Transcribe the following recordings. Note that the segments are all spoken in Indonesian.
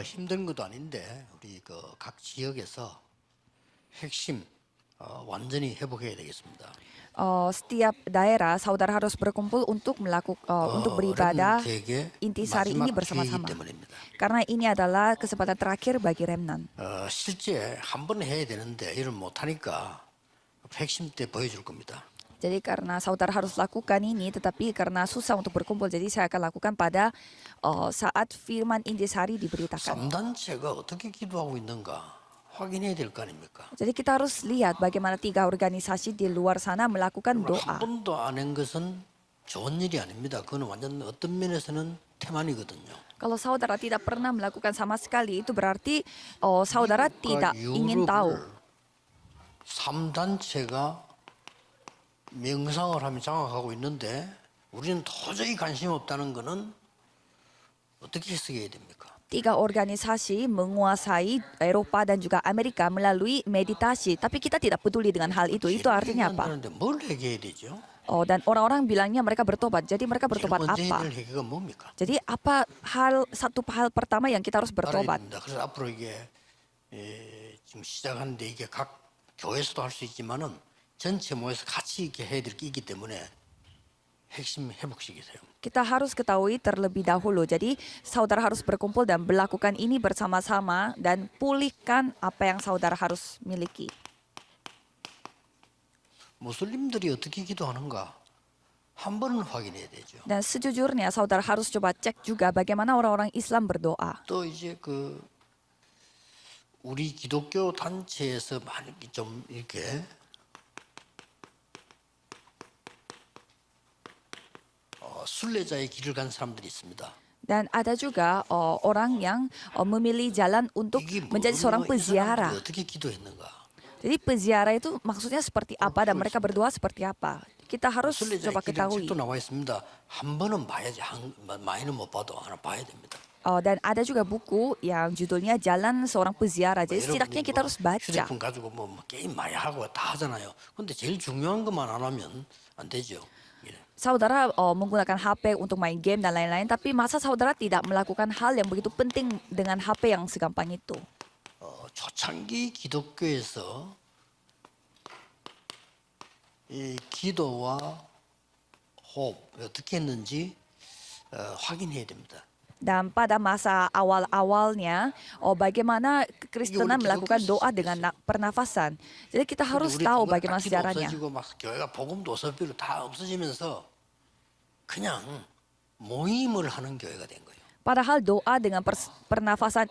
힘든 것도 아닌데 우리 그 각 지역에서 핵심 완전히 회복해야 되겠습니다. Setiap daerah saudara harus berkumpul untuk untuk beribadah 렘넌트에게 intisari ini 마지막 기회이기 bersama-sama. 때문입니다. Karena ini adalah kesempatan terakhir bagi remnant. 실제 한 번 해야 되는데 이를 못하니까 핵심 때 보여줄 겁니다. Jadi karena saudara harus lakukan ini, tetapi karena susah untuk berkumpul, jadi saya akan lakukan pada saat firman intisari diberitakan. 3단체가 어떻게 기도하고 있는가 확인해야 될 거 아닙니까? Jadi kita harus lihat bagaimana 3 organisasi di luar sana melakukan 한 doa. 번도 안 한 것은 좋은 일이 아닙니다. 그건 완전 어떤 면에서는 태만이거든요. Kalau saudara tidak pernah melakukan sama sekali, itu berarti saudara tidak ingin tahu. 3단체가 명상을 하며 장악하고 있는데 우리는 도저히 관심 없다는 거는 어떻게 해석해야 됩니까? 3 organisasi menguasai Eropa dan juga Amerika melalui meditasi, tapi kita tidak peduli dengan hal itu. Itu artinya apa? 얘기한다는데 뭘 회개해야 되죠? Dan orang-orang bilangnya mereka bertobat. Jadi mereka 제일 bertobat 먼저 해야 apa? 될 회개가 뭡니까? Jadi satu hal pertama yang kita harus 알아야 bertobat. 됩니다. 그래서 앞으로 이게 지금 시작하는데 이게 각 교회에서도 할 수 있지만은 전체 모여서 같이 이렇게 해야 될 게 있기 때문에 핵심 회복식이세요. Kita harus ketahui terlebih dahulu. Jadi saudara harus berkumpul dan melakukan ini bersama-sama dan pulihkan apa yang saudara harus miliki. 무슬림들이 어떻게 기도하는가 한 번은 확인해야 되죠. Dan sejujurnya saudara harus coba cek juga bagaimana orang-orang Islam berdoa. 또 이제 그 우리 기독교 단체에서 많이 좀 이렇게 순례자의 길을 간 사람들이 있습니다. Dan ada juga orang yang memilih jalan untuk 이게 menjadi seorang 이 사람들이 peziarah. 어떻게 기도했는가? Jadi peziarah itu maksudnya seperti apa dan mereka berdoa seperti apa. Kita harus 순례자의 coba 길은 ketahui. 책도 나와 있습니다. 한 번은 봐야지. 많이는 못 봐도 하나 봐야 됩니다. Dan ada juga buku yang judulnya Jalan Seorang Peziarah. Jadi setidaknya kita harus baca. 휴대폰 가지고 뭐 게임 많이 하고 다 하잖아요. 근데 제일 중요한 것만 안 하면 안 되죠. 예. Saudara menggunakan HP untuk main game dan lain-lain, tapi masa saudara tidak melakukan hal yang begitu penting dengan HP yang segampang itu? 초창기 기독교에서 이 기도와 호흡 어떻게 했는지 확인해야 됩니다. Dan pada masa awal-awalnya, bagaimana kekristenan melakukan doa dengan pernafasan. Jadi kita harus 우리 tahu 그거 bagaimana 딱 기도 sejarahnya. 없어지고 막 교회가 복음도 어설피로 다 없어지면서 그냥 모임을 하는 교회가 된 거예요. Padahal doa dengan pernafasan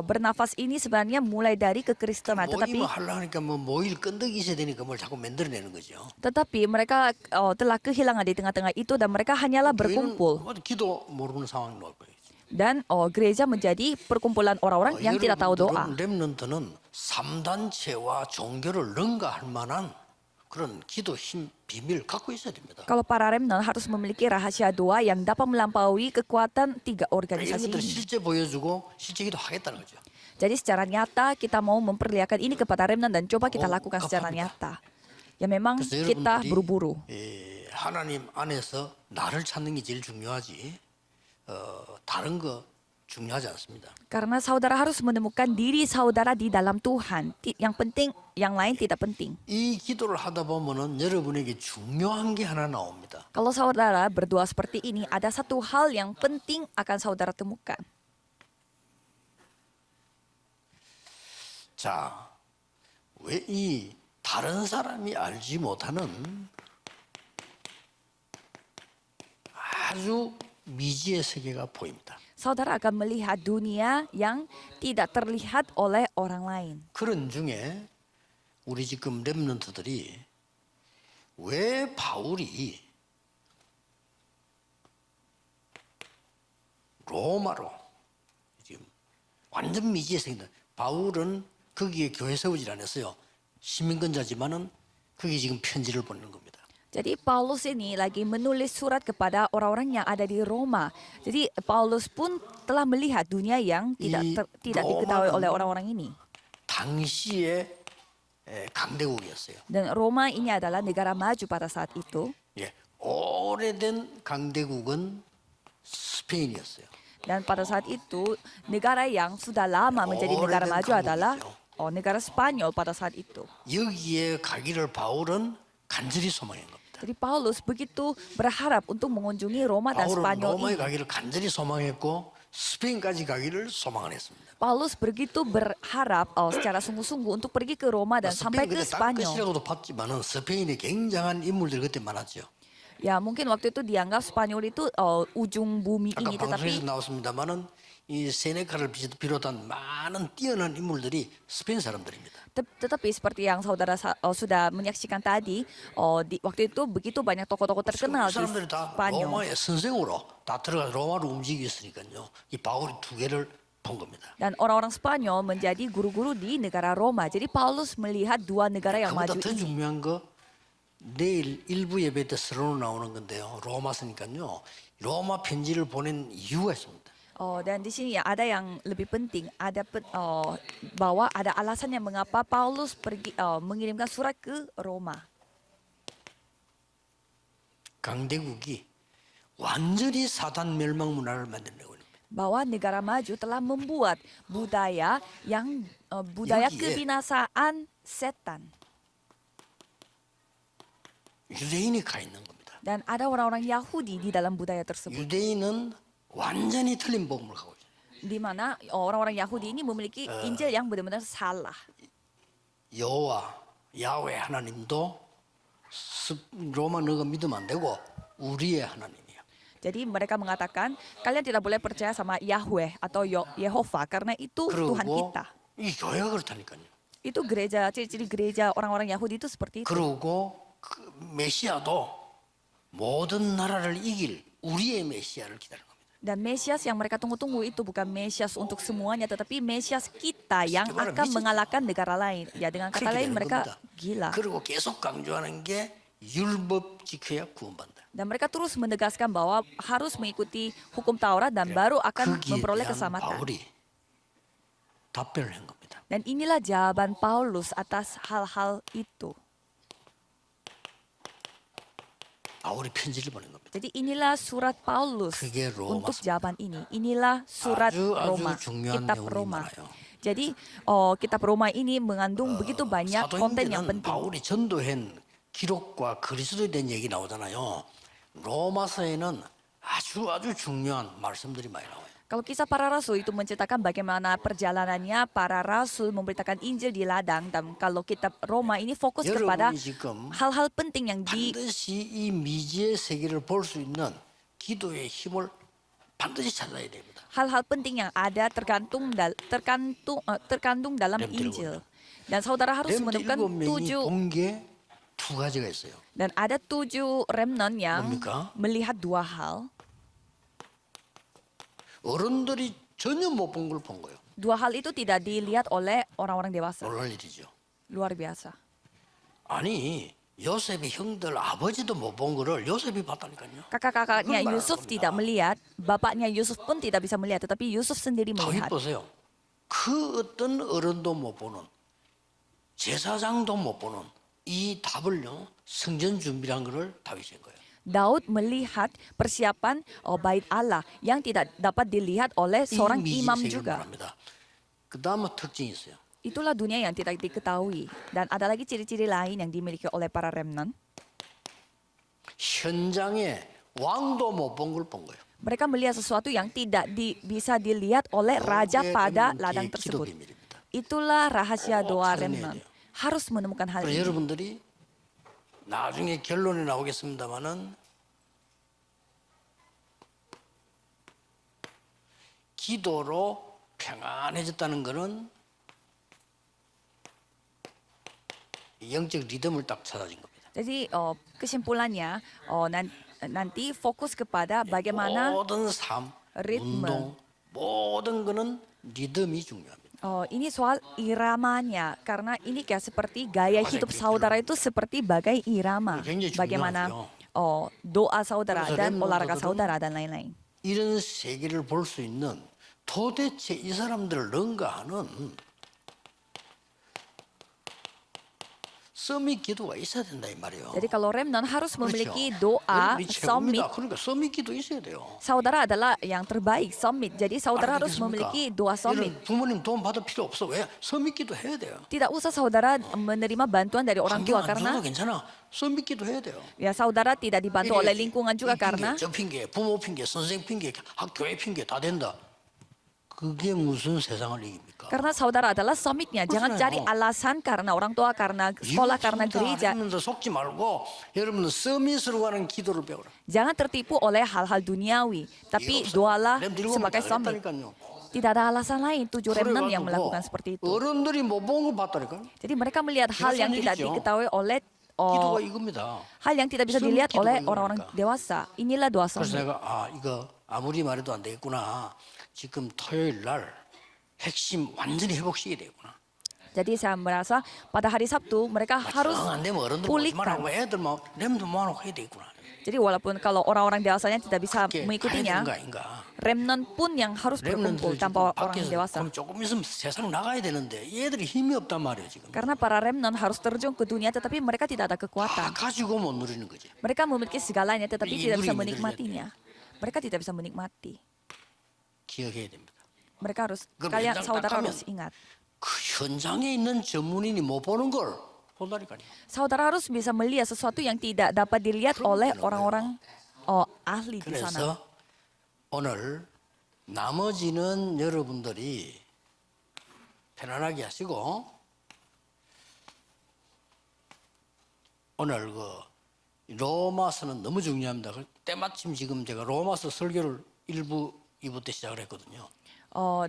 bernafas ini sebenarnya mulai dari kekristenan, 모임을 하려니까 뭐 모일 끈덕이 있어야 되니까 뭘 자꾸 만들어내는 거죠. tetapi mereka telah kehilangan di tengah-tengah itu dan mereka hanyalah berkumpul. 교회는 기도 모르는 상황이 올 거예요. Dan gereja menjadi perkumpulan orang-orang yang tidak tahu doa. 렘넌트는 3단체와 종교를 능가할 만한 그런 기도 힘 비밀 갖고 있어야 됩니다. Kalau para remnant harus memiliki rahasia doa yang dapat melampaui kekuatan 3 이런 organisasi 것들을 ini. 실제 보여주고 실제 기도하겠다는 거죠. Jadi secara nyata kita mau memperlihatkan ini kepada remnant dan coba kita lakukan secara kapab니다. nyata. Ya memang 그래서 kita 여러분들이 buru-buru. 하나님 안에서 나를 찾는 게 제일 중요하지 다른 거 중요하지 않습니다. Karena saudara harus menemukan diri saudara di dalam Tuhan. Yang penting, yang lain tidak penting. 이 기도를 하다 보면은 여러분에게 중요한 게 하나 나옵니다. Kalau saudara berdoa seperti ini, ada satu hal yang penting akan saudara temukan. 자, 왜 이 다른 사람이 알지 못하는 아주 미지의 세계가 보입니다. Saudara akan melihat dunia yang tidak terlihat oleh orang lain. 그런 중에 우리 지금 렘넌트들이 왜 바울이 로마로 지금 완전 미지의 세계다. 바울은 거기에 교회 세우질 않았어요. 시민권자지만은 거기 지금 편지를 보내는 겁니다. Jadi Paulus ini lagi menulis surat kepada orang-orang yang ada di Roma. Jadi Paulus pun telah melihat dunia yang tidak diketahui oleh orang-orang ini. 당시의 강대국이었어요. Dan Roma ini adalah negara maju pada saat itu. 예, 오래된 강대국은 스페인이었어요. Dan pada saat itu negara yang sudah lama menjadi negara 오래된 maju adalah 강국이죠. negara Spanyol pada saat itu. 여기에 가기를 바울은 간절히 소망한 겁니다. Jadi Paulus begitu berharap untuk mengunjungi Roma dan 바울은 Spanyol 로마에 ini. 가기를 간절히 소망했고 스페인까지 가기를 소망을 했습니다. Paulus begitu berharap secara sungguh-sungguh untuk pergi ke Roma dan sampai 스페인 ke 그때 딱 Spanyol. 끝이라고도 봤지만은 스페인에 굉장한 인물들이 그때 많았죠. Ya mungkin waktu itu dianggap Spanyol itu ujung bumi 아까 ini, 방송에서 tetapi 나왔습니다만은 이 세네카를 비롯한 많은 뛰어난 인물들이 스페인 사람들입니다. tetapi seperti yang saudara sudah menyaksikan tadi, waktu itu begitu banyak tokoh-tokoh terkenal 그 di 사람들이 다 Spanyol. 로마의 선생으로 다 들어가 로마로 움직이고 있으니까요. 이 바울이 두 개를 본 겁니다. Dan orang-orang Spanyol menjadi guru-guru di negara Roma. Jadi Paulus melihat dua negara yang maju 그보다 더 ini. 중요한 거 내일 일부 예배 때 서론으로 나오는 건데요. 로마서니까요. 로마 편지를 보낸 이유가 있습니다. Dan di sini ya ada yang lebih penting, bahwa ada alasannya mengapa Paulus pergi mengirimkan surat ke Roma. 강대국이 완전히 사단 멸망 문화를 만들려고 합니다. Bahwa negara maju telah membuat budaya yang budaya 여기에 kebinasaan setan. 유대인이 가 있는 겁니다. Dan ada orang-orang Yahudi di dalam budaya tersebut. 유대인은 완전히 틀린 복음을 가고 있어요. Di mana orang-orang Yahudi ini memiliki Injil yang benar-benar salah. 여호와 야훼 하나님도 로마 너가 믿으면 안 되고 우리의 하나님이야. Jadi mereka mengatakan kalian tidak boleh percaya sama Yahweh atau Yehova karena itu Tuhan 그리고 kita. 이 교회가 그렇다니까요. Itu gereja, ciri-ciri gereja orang-orang Yahudi itu seperti itu. 그리고 그 메시아도 모든 나라를 이길 우리의 메시아를 기다리는 겁니다. Dan Mesias yang mereka tunggu-tunggu itu bukan Mesias untuk semuanya, tetapi Mesias kita yang akan mengalahkan negara lain. Ya dengan kata 그렇게 lain 되는 mereka 겁니다. gila. 그리고 계속 강조하는 게 율법 지켜야 구원받는다. Dan mereka terus menegaskan bahwa harus mengikuti hukum Taurat dan baru akan 거기에 memperoleh 대한 keselamatan. 바울이 답변을 한 겁니다. Dan inilah jawaban Paulus atas hal-hal itu. 바울이 편지를 보낸 겁니다. Jadi inilah surat Paulus 그게 로마서. untuk jawaban ini. Inilah surat 아주 Roma, 중요한 kitab 내용이 Roma. 많아요. Jadi kitab Roma ini mengandung begitu banyak konten yang 사도행전은 penting. 바울이 전도한 기록과 그리스도에 대한 얘기 나오잖아요. 로마서에는 아주 중요한 말씀들이 많이 나와요. Kalau kisah para rasul itu menceritakan bagaimana perjalanannya para rasul memberitakan Injil di ladang, dan kalau kitab Roma ini fokus kepada 여러분이 지금 hal-hal penting yang 반드시 이 미지의 세계를 볼 수 있는 기도의 힘을 반드시 찾아야 됩니다. hal-hal penting yang ada terkandung dalam Rem Injil. Dan saudara harus 렘트 menemukan 7명이 7 본 게 두 가지가 있어요. dan ada 7 remnant yang 뭡니까? melihat 2 hal. 어른들이 전혀 못 본 걸 본 거예요. 2 hal itu tidak dilihat oleh orang-orang dewasa. 놀랄 일이죠. Luar biasa. 아니 요셉의 형들 아버지도 못 본 거를 요셉이 봤다니까요. Kakak-kakaknya 그건 말하는 Yusuf 겁니다. tidak melihat, bapaknya Yusuf pun tidak bisa melihat, tetapi Yusuf sendiri 다윗 melihat. 보세요. 그 어떤 어른도 못 보는 제사장도 못 보는 이 답을요 성전 준비란 거를 다윗이 한 거예요. Daud melihat persiapan bait Allah yang tidak dapat dilihat oleh seorang 이 imam 미지 세계를 juga. 말합니다. 그 다음은 특징이 있어요. Itulah dunia yang tidak diketahui. Dan ada lagi ciri-ciri lain yang dimiliki oleh para remnant. 현장에 왕도 못 본 걸 본 거예요. Mereka melihat sesuatu yang tidak bisa dilihat oleh raja pada ladang 그게 기도 tersebut. 비밀입니다. Itulah rahasia doa 찾아내야 remnant. 돼요. Harus menemukan hal 그래서 ini. 여러분들이 나중에 결론이 나오겠습니다만은 기도로 평안해졌다는 것은 영적 리듬을 딱 찾아진 겁니다. Jadi kesimpulannya nanti fokus kepada bagaimana 모든 삶, ritme. 운동, 모든 거는 리듬이 중요합니다. ini soal iramanya, karena ini kayak seperti gaya hidup saudara itu seperti bagai irama. 굉장히 Bagaimana 중요하죠. doa saudara 그래서 dan olahraga 렘넌트들은 saudara dan lain-lain. 이런 세계를 볼 수 있는 도대체 이 사람들을 능가하는 서밋 기도가 있어야 된다 이 말이에요. Jadi kalau remnant harus memiliki 그렇죠. doa 여러분이 summit. 최고입니다. 그러니까 서밋 기도 있어야 돼요. Saudara adalah yang terbaik summit. Jadi saudara harus memiliki doa summit. 이런 부모님 도움 받을 필요 없어. 왜? 서밋 기도 해야 돼요. Tidak usah saudara menerima bantuan dari orang 환경 tua 안 karena 좋아도 괜찮아. 서밋 기도 해야 돼요. ya saudara tidak dibantu oleh lingkungan juga 이 핑계, karena 저 핑계, 부모 핑계, 선생 핑계, 학교의 핑계 다 된다. 그게 무슨 세상을 이깁니까? karena saudara adalah summitnya. Jangan 그렇잖아요. cari alasan karena orang tua, karena sekolah, karena gereja. 하면서 속지 말고 여러분은 서밋으로 가는 기도를 배우라. Jangan tertipu oleh hal-hal duniawi, tapi 이거 없어요. doalah 렘 들고 sebagai 오면 summit. 잘했다니까요. Tidak ada alasan lain 7 remnant yang 그래가지고 melakukan seperti itu. 어른들이 못 본 거 봤다니까. Jadi mereka melihat hal yang Jelas tidak sendiri, diketahui oleh 기도가 이겁니다. hal yang tidak bisa Summit dilihat 기도가 oleh 이거니까. orang-orang dewasa. Inilah doa 그래서 summit. 내가 이거 아무리 말해도 안 되겠구나. 지금 토요일 날 핵심 완전히 회복시켜야 되겠구나. Jadi saya merasa pada hari Sabtu mereka harus 안 되면 어른들 pulihkan. 모지만하고 애들 막 렘도 모아놓고 해야 되겠구나. Jadi walaupun kalau orang-orang dewasanya tidak bisa 이렇게 가야 되는 mengikutinya, 거 아닌가. remnant pun yang harus berkumpul 렘넌트들 tanpa 지금 orang 밖에서 dewasa. 그럼 조금 있으면 세상 나가야 되는데 얘들이 힘이 없단 말이에요 지금. Karena para remnant harus terjun ke dunia tetapi mereka tidak ada 다 kekuatan. 가지고 못 누리는 거지. Mereka memiliki segalanya tetapi tidak bisa Ini menikmatinya. Mereka tidak bisa menikmati. 기억해야 됩니다. Mereka harus, 그럼 kalian 현장 saudara 딱 harus 가면 ingat. 그 현장에 있는 전문인이 못 보는 걸 본다니까요. Saudara harus bisa melihat sesuatu yang tidak dapat dilihat oleh orang-orang ahli di sana. 그래서 오늘 나머지는 여러분들이 편안하게 하시고 오늘 로마서는 너무 중요합니다. 때마침 지금 제가 로마서 설교를 1부, 2부 때 시작을 했거든요.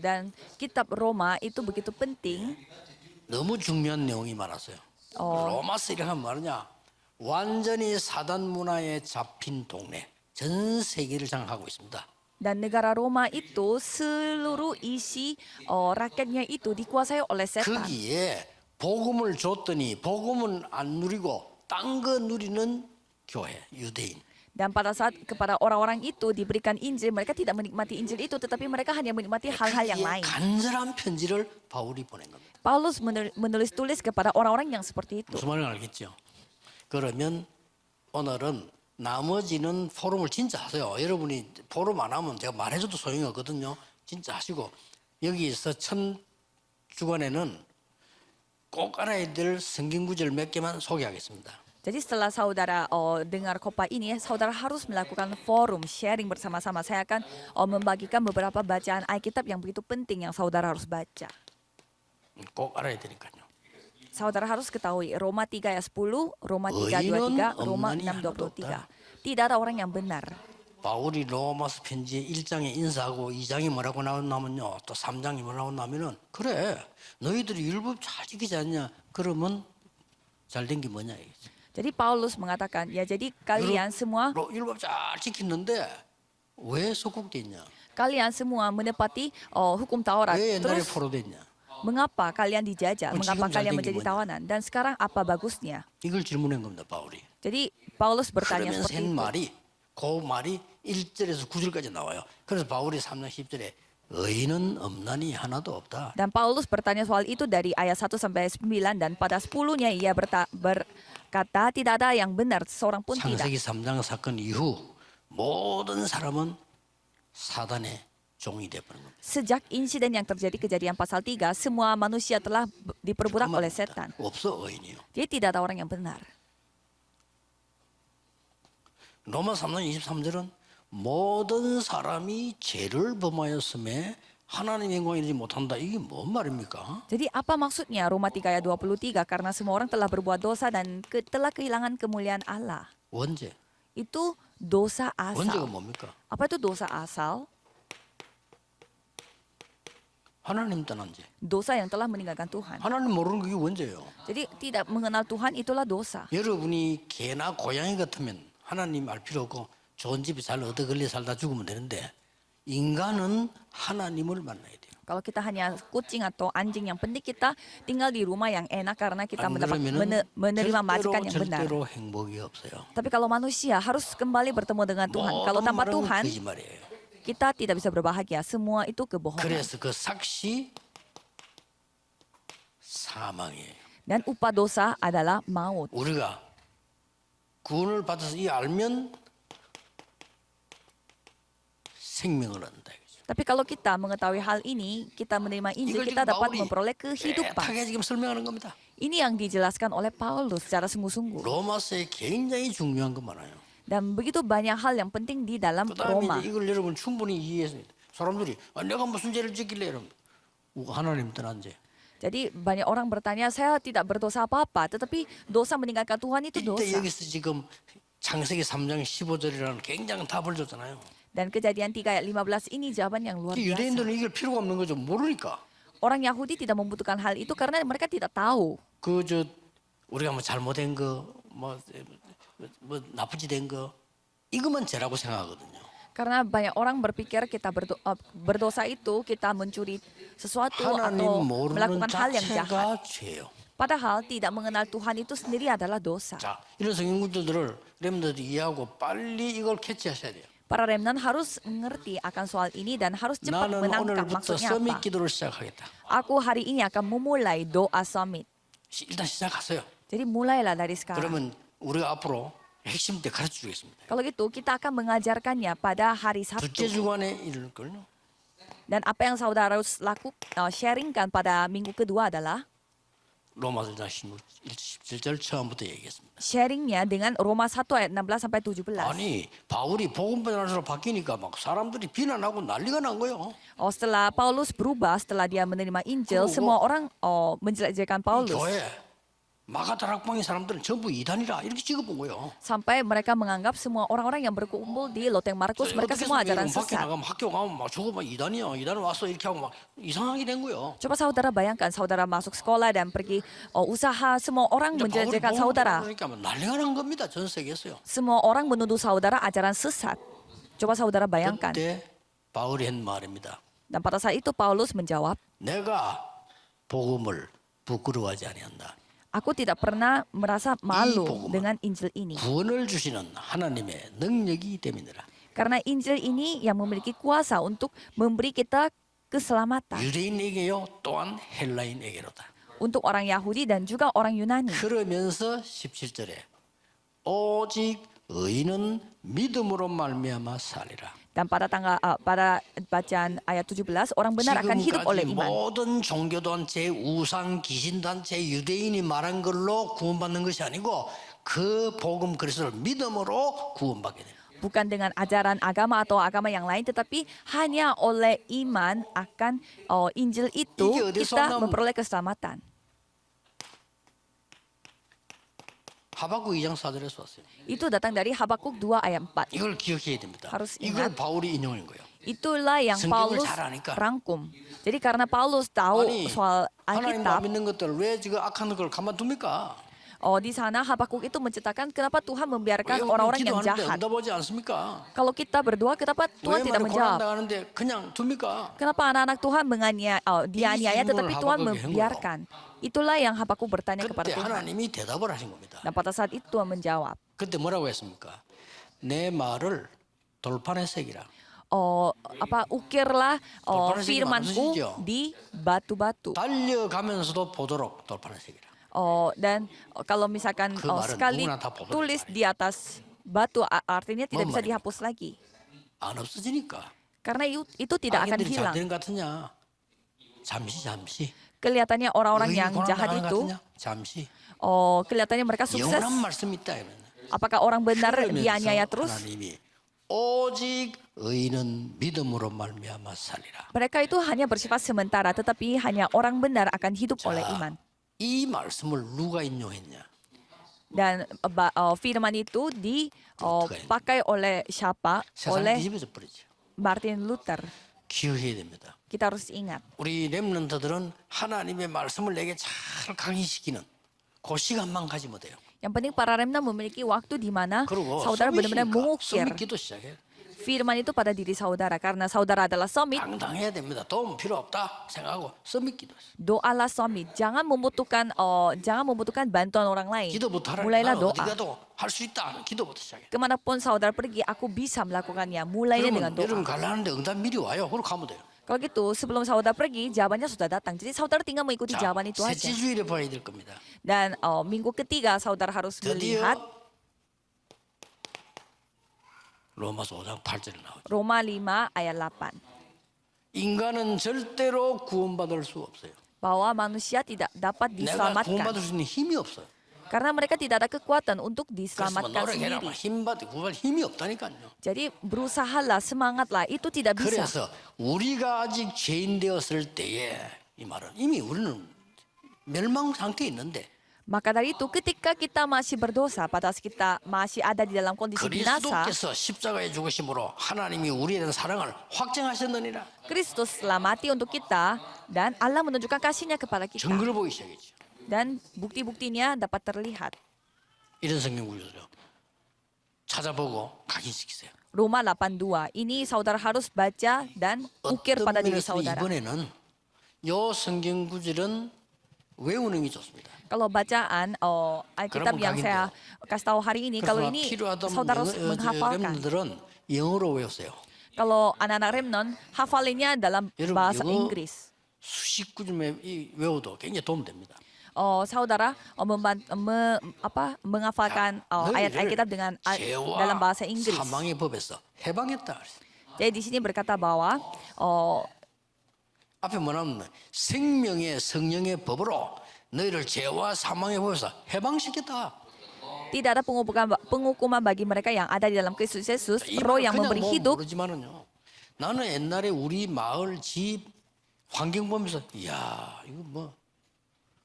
Dan kitab Roma itu begitu penting. 너무 중요한 내용이 많았어요. 로마서 이렇게 하면 말이냐. 완전히 사단 문화에 잡힌 동네. 전 세계를 장악하고 있습니다. Dan negara Roma itu seluruh isi rakyatnya itu dikuasai oleh setan. 거기에 복음을 줬더니 복음은 안 누리고 딴 거 누리는 교회, 유대인. Dan pada saat kepada orang-orang itu diberikan Injil, mereka tidak menikmati Injil itu, tetapi mereka hanya menikmati hal-hal yang 거기에 lain. 간절한 편지를 바울이 보낸 겁니다. Paulus menulis tulis kepada orang-orang yang seperti itu. 무슨 말인지 알겠죠? 그러면 오늘은 나머지는 포럼을 진짜 하세요. 여러분이 포럼 안 하면 제가 말해줘도 소용이 없거든요. 진짜 하시고 여기서 첫 주간에는 꼭 알아야 될 성경 구절 몇 개만 소개하겠습니다. Jadi setelah saudara dengar khotbah ini, saudara harus melakukan forum sharing bersama-sama. Saya akan membagikan beberapa bacaan Alkitab yang begitu penting yang saudara harus baca. 꼭 알아야 되니까요. Saudara harus ketahui Roma 3 ayat 10, Roma 3:23, Roma 6:23. Tidak ada orang yang benar. 바울이 로마서 편지에 1장에 인사하고 2장이 뭐라고 나오냐면요. 또 3장이 뭐라고 나오면은 그래 너희들이 율법 잘 지키지 않냐? 그러면 잘된 게 뭐냐 이거지. Jadi Paulus mengatakan, ya jadi kalian semua 율법 잘 지켰는데 왜 속국돼 있냐? kalian semua menepati hukum Taurat. 왜 옛날에 Terus 포로됐냐? mengapa kalian dijajah? Oh, Mengapa 지금 kalian 잘된 게 menjadi 뭐냐? tawanan? Dan sekarang apa bagusnya? 이걸 질문한 겁니다, 바울이. Jadi Paulus bertanya 그러면서 seperti 한 itu. 말이 그 말이 1절에서 9절까지 나와요. 그래서 바울이 3장 10절에 의인은 없나니 하나도 없다. Dan Paulus bertanya soal itu dari ayat 1 sampai 9 dan pada 10-nya ia berkata tidak ada yang benar, seorang pun tidak. 창세기 3장 사건 이후 모든 사람은 사단의 종이 되어버린 겁니다. Sejak insiden yang terjadi kejadian pasal 3, semua manusia telah diperbudak oleh setan. 없어 의인이요. Jadi tidak ada orang yang benar. 로마 3장 23절은 모든 사람이 죄를 범하였음에 하나님 영광 이르지 못한다. 이게 뭔 말입니까? Jadi apa maksudnya Roma 3 ayat 23? Karena semua orang telah berbuat dosa dan telah kehilangan kemuliaan Allah. 언제? Itu dosa 언제가 asal. 뭡니까? Apa itu dosa asal? 하나님 떠난 죄. Dosa yang telah meninggalkan Tuhan. 하나님 모르는 그게 언제예요? Jadi tidak mengenal Tuhan itulah dosa. 여러분이 개나 고양이 같으면 하나님 알 필요 없고 좋은 집에 잘 얻어 걸려 살다 죽으면 되는데 인간은 하나님을 만나야 돼요. Kalau kita hanya kucing atau anjing, yang penting kita tinggal di rumah yang enak karena kita 안 mendapat 그러면은 menerima majikan yang benar. 절대로 행복이 없어요. Tapi kalau manusia harus kembali bertemu dengan Tuhan. Kalau tanpa 말은 Tuhan, 거짓말이에요. kita tidak bisa berbahagia. Semua itu kebohongan. 그래서 그 삭시 사망이에요. Dan upah dosa adalah maut. 우리가 구원을 받아서 이 알면 생명을 얻는다. Tapi kalau kita mengetahui hal ini, kita menerima Injil, 이걸 kita 지금 dapat 바울이 memperoleh kehidupan. 깨끗하게 지금 설명하는 겁니다. Ini yang dijelaskan oleh Paulus secara sungguh-sungguh. 로마서에 굉장히 중요한 거 많아요. Dan begitu banyak hal yang penting di dalam 그다음에 Roma. 이제 이걸 여러분 충분히 이해했습니다. 사람들이 내가 무슨 죄를 짓길래 이러면 하나님 떠난 죄. Jadi banyak orang bertanya, saya tidak berdosa apa-apa, tetapi dosa meninggalkan Tuhan itu 이때 dosa. 여기서 지금 창세기 3장 15절이라는 굉장한 답을 줬잖아요. Dan kejadian 3 ayat 15 ini jawaban yang luar biasa. 유대인들은 이걸 필요가 없는 거죠. 모르니까. Orang Yahudi tidak membutuhkan hal itu karena mereka tidak tahu. 그저 우리가 뭐 잘못된 거, 뭐 나쁘지 된 거, 이것만 죄라고 생각하거든요. Karena banyak orang berpikir kita berdosa itu kita mencuri sesuatu atau 하나님 모르는 melakukan hal yang jahat. 자체가 죄예요. Padahal tidak mengenal Tuhan itu sendiri adalah dosa. 자, 이런 성경 구절들을 렘들이 이해하고 빨리 이걸 캐치하셔야 돼요. Para remnan harus mengerti akan soal ini dan harus cepat 나는 menangkap 오늘부터 maksudnya 서밋 apa. 기도를 시작하겠다. Aku hari ini akan memulai doa summit. 일단 시작하세요. Jadi mulailah dari sekarang. 그러면 우리가 앞으로 핵심 때 가르쳐 주겠습니다. Kalau gitu kita akan mengajarkannya pada hari 둘째 Sabtu. 주간에 이럴 걸요. Dan apa yang saudara harus sharingkan pada minggu kedua adalah 로마서 17절 처음부터 얘기했습니다. sharingnya dengan Roma 1 ayat 16 sampai 17. 아니 바울이 복음 전하시로 바뀌니까 막 사람들이 비난하고 난리가 난 거예요. Setelah Paulus berubah, setelah dia menerima Injil, 그리고 semua orang menjelek-jelekan 이 Paulus. 교회 마가다락방의 사람들은 전부 이단이라 이렇게 찍어본 거예요. Sampai mereka menganggap semua orang-orang yang berkumpul di Loteng Markus, mereka semua ajaran 밖에 sesat. 나가면 학교 가면 막 저거 막 이단이야. 이단 왔어 이렇게 하고 막 이상하게 된 거예요. Coba saudara bayangkan, saudara masuk sekolah dan pergi usaha, semua orang menjelek-jelekan saudara. 그러니까 난리가 난 겁니다. 전 세계에서요. Semua orang menuduh saudara ajaran sesat. Coba saudara bayangkan. 그때 바울이 한 말입니다. Dan pada saat itu Paulus menjawab, 내가 복음을 부끄러워하지 아니한다. aku tidak pernah merasa malu 복음은 dengan Injil ini. 구원을 주시는 하나님의 능력이 됨이니라. Karena Injil ini yang memiliki kuasa untuk memberi kita keselamatan. 유대인에게요 또한 헬라인에게로다. Untuk orang Yahudi dan juga orang Yunani. 그러면서 17절에 오직 의인은 믿음으로 말미암아 살리라. Dan pada bacaan ayat 17, orang benar akan hidup oleh 지금까지 iman. 모든 종교단체, 우상, 귀신단체, 유대인이 말한 걸로 구원받는 것이 아니고 그 복음 그리스도를 믿음으로 구원받게 돼요. Bukan dengan ajaran agama atau agama yang lain, tetapi hanya oleh iman akan Injil itu 이게 어디서 kita 나온- memperoleh keselamatan. 하박국 2장 4절에서 왔어요. Itu datang dari Habakuk 2 ayat 4. 이걸 기억해야 됩니다. harus 이걸 ingat. 바울이 인용한 거예요. Itulah yang 성경을 Paulus 잘 아니까. rangkum. Jadi karena Paulus tahu 아니 soal 하나님 Alkitab, 안 믿는 것들 왜 지금 악한 걸 가만둡니까? di sana Habakuk itu menceritakan kenapa Tuhan membiarkan 왜 orang-orang yang 기도하는데 jahat. 응답하지 않습니까? Kalau kita berdoa, kenapa Tuhan 왜 tidak 말에 고난 menjawab? 당하는데 그냥 둡니까? Kenapa anak-anak Tuhan dianiaya 질문을 tetapi Tuhan Habakuk 한 membiarkan? Itulah yang Habakuk bertanya kepada 그때 Tuhan. 하나님이 대답을 하신 겁니다. Dan pada saat itu Tuhan menjawab, 그때 뭐라고 했습니까? 내 말을 돌판에 새기라. ukirlah 돌판에 새기면 firmanku 무슨이죠? di batu-batu. 달려가면서도 보도록 돌판에 새기라. Dan kalau misalkan 그 말은 sekali 누구나 다 보도록 tulis di atas batu, artinya tidak bisa 말입니까? dihapus lagi. 안 없어지니까. Karena itu tidak akan 악인들이 잘 hilang. 되는 것 같으냐? 잠시. Kelihatannya orang-orang 의인이 yang 고난 jahat 당하는 것 itu, 같으냐? 잠시. kelihatannya mereka sukses. 영원한 말씀이 있다. 이러면. Apakah orang benar 그러면서 dianiaya terus? 하나님이 오직 의인은 믿음으로 말미암아 살리라. Mereka itu hanya bersifat sementara, tetapi hanya orang benar akan hidup oleh iman. 이 말씀을 누가 인용했냐? Dan firman itu dipakai oleh siapa? 세상이 Oleh 뒤집어져 버리죠. Martin Luther. 기억해야 됩니다. Kita harus ingat. 우리 렘넌트들은 하나님의 말씀을 내게 잘 강의시키는 그 시간만 가지면 돼요. Yang penting para remnant memiliki waktu di mana 그리고 saudara benar-benar mengukir 서밋 기도 시작해. firman itu pada diri saudara. Karena saudara adalah summit, 당당해야 됩니다. 도움 필요 없다 생각하고 서밋 기도. doalah summit. Jangan membutuhkan bantuan orang lain. 기도부터 하라. Mulailah 나는 어디 doa. 가도 할 수 있다. 기도부터 시작해. Kemanapun saudara pergi, aku bisa melakukannya. Mulainya dengan 그러면 여러분 doa. 갈라는데 응답 미리 와요. 그럼 가면 돼요. Kalau gitu, sebelum saudara pergi, jawabannya sudah datang. Jadi saudara tinggal mengikuti 자, jawaban itu aja. 셋째 주일에 봐야 될 겁니다. Dan minggu ketiga saudara harus 드디어 melihat 로마서 5장 8절에 나오죠. Roma 5 ayat 8. 인간은 절대로 구원받을 수 없어요. Bahwa manusia tidak dapat 내가 diselamatkan. 구원받을 수 있는 힘이 없어요. Karena mereka tidak ada kekuatan untuk 그래서 뭐 diselamatkan 노력해라, sendiri. 구원받을 힘이 없다니까요. Jadi berusahalah, semangatlah, itu tidak bisa. 그래서 우리가 아직 죄인 되었을 때에 이 말은 이미 우리는 멸망 상태에 있는데 Maka dari itu ketika kita masih berdosa, pada saat kita masih ada di dalam kondisi binasa, 그리스도께서 십자가에 죽으심으로 하나님이 우리에 대한 사랑을 확증하셨느니라. Kristus telah mati untuk kita dan Allah menunjukkan kasihnya kepada kita. 증거를 보기 시작했죠. Dan bukti-buktinya dapat terlihat. 이런 성경 구절을 찾아보고 각인시키세요. Roma 8:2. Ini saudara harus baca dan ukir 어떤 pada diri 면에서 saudara. 이번에는 요 성경 구절은 외우는 게 좋습니다. Kalau bacaan Alkitab 그러면 yang saya kasih tahu hari ini, kalau 그래서 ini 필요하다면 saudara harus menghafalkan. 여러분들은 영어로 외우세요. Kalau anak-anak Remnon, hafalinnya dalam 여러분, bahasa 이거 Inggris. 수십 구절 외워도 굉장히 도움됩니다. Saudara menghafalkan ayat Alkitab dengan dalam bahasa Inggris. 사망의 법에서 해방했다. Jadi di sini berkata bahwa 앞에 뭐냐면 생명의 성령의 법으로 너희를 죄와 사망의 법에서 해방시켰다. tidak ada penghukuman bagi mereka yang ada di dalam Kristus Yesus, Roh yang memberi hidup. 모르지만은요. 나는 옛날에 우리 마을 집 환경 보면서 이야 이거 뭐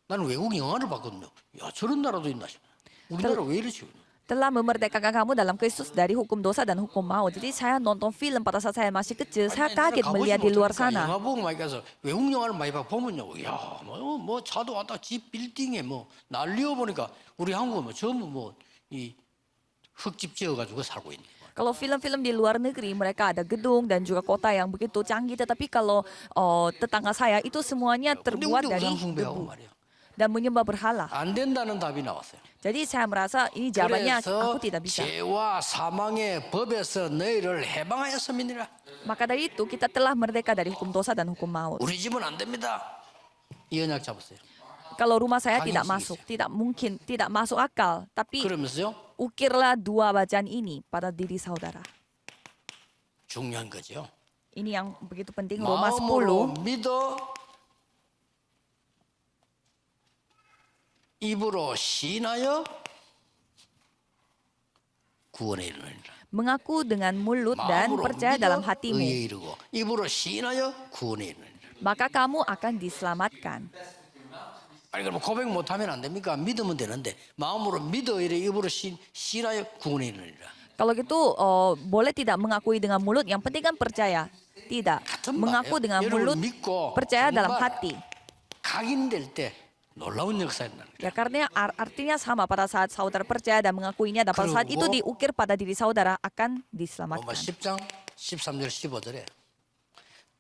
나는 외국 영화를 봤거든요. 야 저런 나라도 있나 싶어. 우리나라 왜 이러지? Telah memerdekakan kamu dalam Kristus dari hukum dosa dan hukum maut. Jadi saya nonton film pada saat saya masih kecil, saya kaget melihat di luar sana. 영화 보고 많이 가서 외국 영화를 많이 보면요. 야뭐 차도 왔다 집 빌딩에 뭐 날리어 보니까 우리 한국은 뭐 전부 뭐이 흙집 지어가지고 살고 있는. Kalau film-film di luar negeri, mereka ada gedung dan juga kota yang begitu canggih. Tetapi kalau tetangga saya itu semuanya 근데 terbuat 우리도 dari 우상 숭배하고 debu 말이야. dan menyembah berhala. 안 된다는 답이 나왔어요. Jadi saya merasa ini jawabannya 그래서 aku tidak bisa. 죄와 사망의 법에서 너희를 해방하였음이니라. Maka dari itu kita telah merdeka dari hukum dosa dan hukum maut. 우리 집은 안 됩니다. 이 언약 잡으세요. Kalau rumah saya Hanya tidak sedikit. masuk, tidak mungkin, tidak masuk akal. Tapi 그러면서요 ukirlah dua bacaan ini pada diri saudara. 중요한 거죠. Ini yang begitu penting. Roma 10 마음으로 믿어 입으로 신하여 구원에 이르느니라. mengaku dengan mulut dan 마음으로 percaya 믿어 dalam hatimu, 의에 이르고 입으로 신하여 구원에 이르느니라. maka kamu akan diselamatkan. 아니 그럼 고백 못하면 안 됩니까? 믿으면 되는데 마음으로 믿어 이래 입으로 신하여 구원에 이르느니라. Kalau gitu boleh tidak mengakui dengan mulut, yang penting kan percaya. Tidak, 같은 mengaku 말이에요. dengan 여러분 mulut, 믿고 percaya dalam 정말 hati. 각인될 때 놀라운 역사가 나는 거예요. Ya karena artinya sama, pada saat saudara percaya dan mengakuinya, dan pada saat itu 그리고 diukir pada diri saudara akan 로마 diselamatkan. 10장 13절 15절에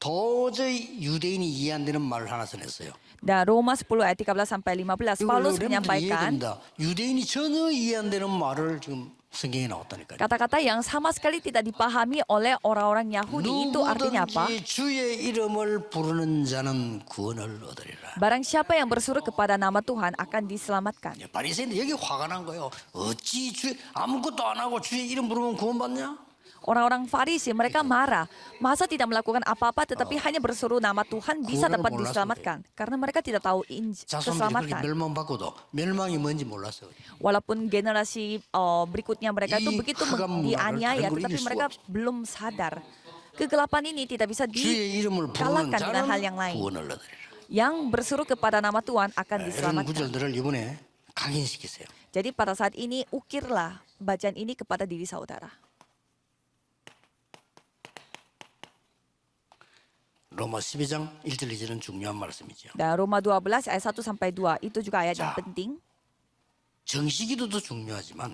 도저히 유대인이 이해 안 되는 말을 하나 전했어요. Dan Roma 10 ayat 13 sampai 15 Paulus menyampaikan 유대인이 전혀 이해 안 되는 말을 지금 성경에 나왔다니까요. kata-kata yang sama sekali tidak dipahami oleh orang-orang Yahudi. Itu artinya apa? 누구든지 주의 이름을 부르는 자는 구원을 얻으리라. Barang siapa yang bersuruh kepada nama Tuhan akan diselamatkan. 바리새인들 여기 화가 난 거예요. 어찌 주 아무것도 안 하고 주의 이름 부르면 구원받냐? Orang-orang Farisi mereka marah. Masa tidak melakukan apa-apa tetapi hanya bersuruh nama Tuhan bisa 구원을 dapat 몰라서 diselamatkan. Karena mereka tidak tahu 자손들이 그렇게 keselamatan. 멸망받고도 멸망이 뭔지 몰랐어요. Walaupun generasi berikutnya mereka itu 이 begitu 흑암 문화를 dianiaya, 다른 걸 tetapi 이길 수 mereka 없죠. belum sadar. Kegelapan ini tidak bisa 주의 이름을 부르는 dikalahkan dengan hal yang 자는 lain. 구원을 얻으리라. Yang bersuruh kepada nama Tuhan akan 이런 diselamatkan. 구절들을 이번에 각인시키세요. Jadi pada saat ini ukirlah bacaan ini kepada diri saudara. 로마 12장 1절 2절은 중요한 말씀이죠. Dan Roma 12 ayat 1 sampai 2 itu juga ayat yang 자. penting. 정식기도도 중요하지만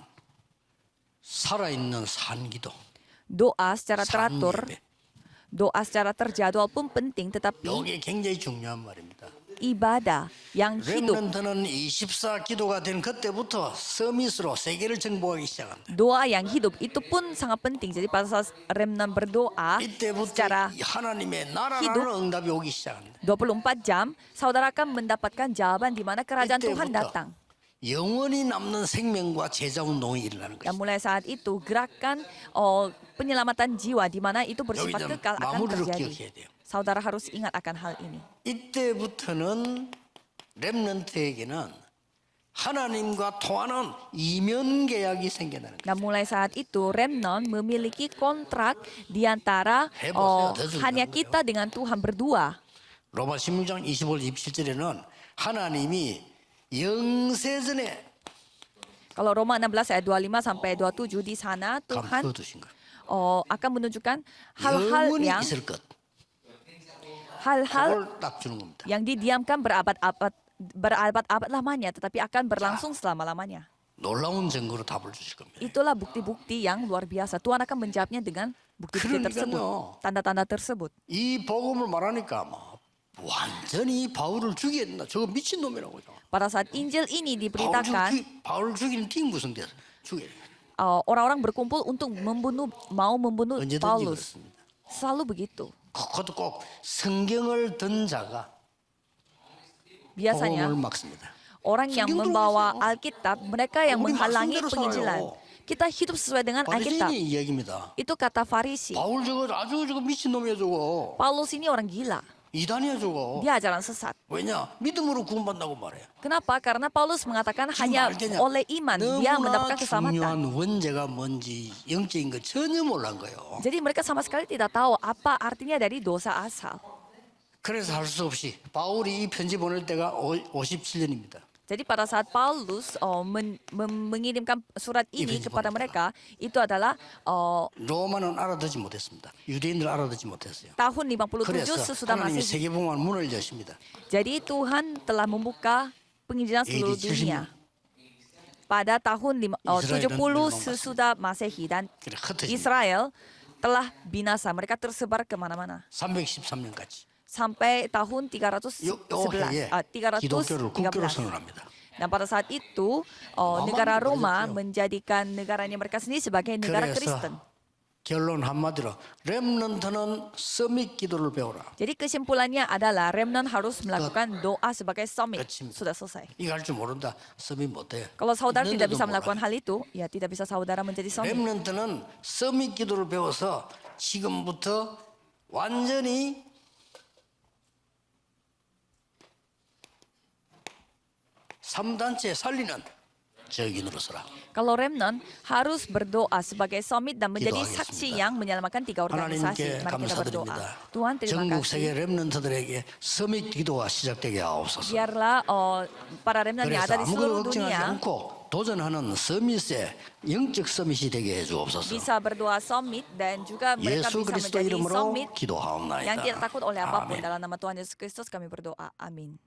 살아있는 산기도, Doa secara teratur, 산예배. doa secara terjadwal pun penting, tetapi 이게 굉장히 중요한 말입니다. ibadah yang hidup. 렘넌트는 24 기도가 된 그때부터 서밋으로 세계를 정복하기 시작한다. Doa yang hidup itu pun sangat penting. Jadi pada saat remnant berdoa 이때부터 secara 이 하나님의 나라라는 hidup. 응답이 오기 시작한다. 24 jam, saudara akan mendapatkan jawaban di mana kerajaan Tuhan 이때부터 datang. 영원히 남는 생명과 제자 운동이 일어나는 Dan 것이다. mulai saat itu gerakan penyelamatan jiwa di mana itu bersifat 여기 좀 kekal akan 마무리를 terjadi. 기억해야 돼요. Saudara harus ingat akan hal ini. 이때부터는 렘넌트에게는 하나님과 통하는 이면 계약이 생겨나는 거예요. Dan mulai saat itu remnant memiliki kontrak di antara 해보세요. 대충 hanya 그런 kita dengan Tuhan berdua. 로마 16장 25절 27절에는 하나님이 영세전에 Kalau Roma 16 ayat 25 sampai 27 di sana Tuhan 감춰두신 거예요. akan menunjukkan hal-hal 영원히 yang 있을 것. hal-hal 그걸 딱 주는 겁니다. yang didiamkan berabad-abad lamanya tetapi akan berlangsung selama-lamanya. 놀라운 증거로 답을 주실 겁니다. Itulah bukti-bukti yang luar biasa. Tuhan akan menjawabnya dengan bukti-bukti tersebut, 그러니까요. tanda-tanda tersebut. 이 복음을 말하니까 뭐 완전히 바울을 죽이겠나? 저거 미친놈이라고요. Pada saat Injil ini diberitakan, 바울을 죽이는 팀 구성돼서 죽여. orang-orang berkumpul untuk mau membunuh 언제든지 Paulus. 그렇습니다. Selalu begitu. 그것도 꼭 성경을 든 자가 Biasanya 복음을 막습니다. orang yang 성경 membawa 들고 있어요. Alkitab, mereka yang 우리 menghalangi 말씀대로 penginjilan. 살아요. Kita hidup sesuai dengan Alkitab. 바리새인의 이야기입니다. Itu kata Farisi. 바울 저거 아주 저거 미친놈이야 저거. Paulus ini orang gila. 이단이야 저거. Dia ajaran sesat. 왜냐? 믿음으로 구원받는다고 말해요. Kenapa? Karena Paulus mengatakan 지금 hanya 알겠냐? oleh iman dia 너무나 mendapatkan keselamatan. 중요한 원죄가 뭔지 영적인 거 전혀 몰란 거예요. Jadi mereka sama sekali tidak tahu apa artinya dari dosa asal. 그래서 할 수 없이 바울이 이 편지 보낼 때가 57년입니다. Jadi pada saat Paulus mengirimkan surat ini 편지 kepada 보냈다. mereka, itu adalah 로마는 알아듣지 못했습니다. 유대인들 알아듣지 못했어요. tahun 57 그래서 sesudah 하나님이 Masehi. 세계복음을 문을 여십니다. Jadi Tuhan telah membuka penginjilan seluruh AD 70. dunia. Pada tahun Israel dan 70 멸망받습니다. sesudah Masehi dan 그래 흩어집니다. Israel telah binasa. Mereka tersebar kemana-mana. 313년까지. Sampai tahun 요 해에 311, 기독교를 국교로 313. 선언합니다. Dan pada saat itu negara Roma menjadikan negaranya mereka sendiri sebagai negara Kristen. 그래서 결론 한마디로 렘넌트는 서밋 기도를 배워라. Jadi kesimpulannya adalah remnant harus melakukan doa sebagai summit. 끝입니다. Sudah selesai. 이거 할 줄 모른다. 서밋 못해. Kalau saudara tidak 있는데도 bisa 몰라요. melakukan hal itu, ya tidak bisa saudara menjadi summit. 렘넌트는 서밋 기도를 배워서 지금부터 완전히 삼단체 살리는 적인으로 서라. Kalau remnant harus berdoa sebagai summit dan menjadi 기도하겠습니다. saksi yang menyelamatkan 3 organisasi. 하나님께 Mari kita berdoa. 감사드립니다. Tuhan terima 전국 세계 kasih. 렘넌트들에게 서밋 기도가 시작되게 하옵소서. Biarlah para remnant yang 그래서 ada di seluruh 아무것도 걱정하지 dunia 않고 도전하는 서밋의 영적 서밋이 되게 해주옵소서. bisa berdoa summit dan juga mereka 예수 bisa 그리스도 menjadi 이름으로 summit yang 기도하옵나이다. tidak takut oleh apapun. 아멘. Dalam nama Tuhan Yesus Kristus kami berdoa. Amin.